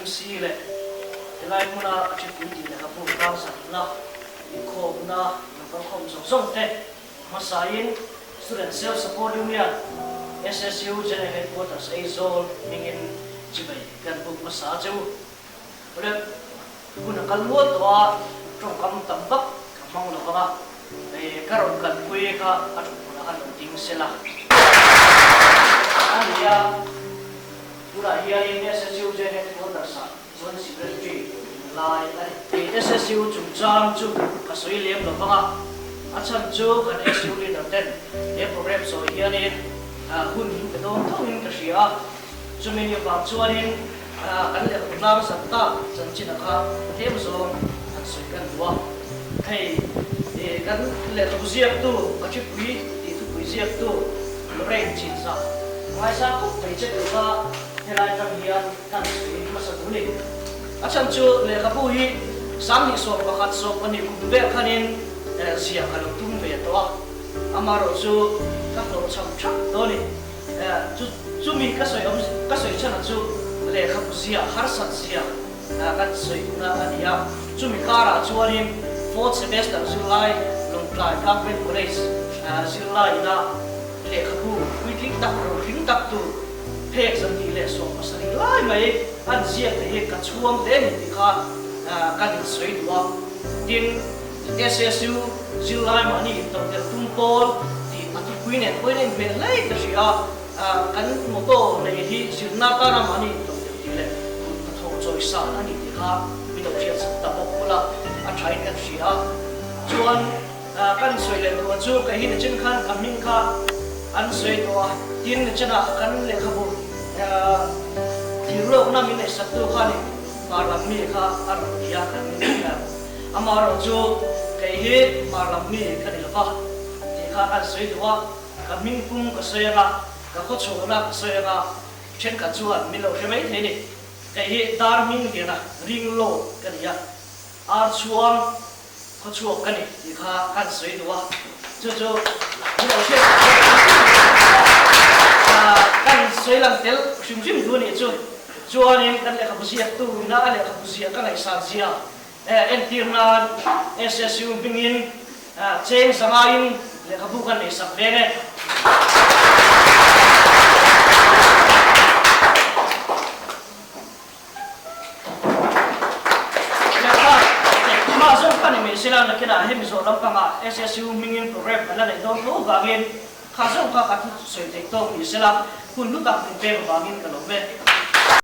si le lai muna chip ni le kapu ka sa na khom na ka khom song te masain student self support union SSU general headquarters Aizol mingin chibai kan buk masa jau ule kuna kalmuat wa trong kam tambak kamang lo ba karon kan kui ka atu kuna kan ting sela ania pura hiarin SSU general headquarters sa zone secretary lai SSU chung jam chu kasoi lem lo ba acham chu kan SSU leader ten e program so hiarin hun ke dom thawin ka ria chumini ba chuanin kan le lam satta chanchin kha them zo an soi kan wa hei kan le buziak tu achi pui ti tu buziak tu rain chin sa mai sa ko pai che ka helai kam hian kan sui masa duli acham chu le ka bu hi sam ni so pakhat so pani ku be khanin sia ka lo tum be to amaro chu các lộ chậm chậm đó đi, chú mình các sợi chân là chú lệ khắp xia har sat xia, các sợi na anh ya, chú mình cả là chú anh fourth semester chú lại long play Catholic college, chú lại na lệ khắp bu, quy tính tập tu, hết dân thì lệ số mà sari lại mấy anh xia thì các chuông đến thì cả các sợi đó, tin SSU chú lại mà đi tập được tung bol Queen Queen về lấy cái gì kan moto này thì xin na ta làm anh tổng điều gì đấy thầu chơi sao anh đi ha mình đâu biết tập bộ là anh try cái gì chuan kan soi lên tua chu cái hình trên khăn cầm minh kha anh soi tua tiền cái chân kan lên khabo thì lúc nào mình lại sắp tu khăn mà làm mi kha anh đi kan mình amaro chu cái hết mà làm mi cái này là kha an soi tua ka ming pung ka soya ka kho chona ka soya chen ka chuan milo hemai the ni ka hi dar min ge na ring lo ka ya ar chuang kho chuak ka ni ti kha kan soi tua chu milo che kan soi lang tel sim du ni chu chuan in kan le ka busiak tu na le ka busiak ka lai sa sia en tir na SSU bingin cheng sangain le kabukan ni sabene ma so kan ni sila na kina hem so lam panga SSU mingin program ala le dong to gawin kha so ka ka soi tek to ni sila kun lu tak pe gawin ka lo ve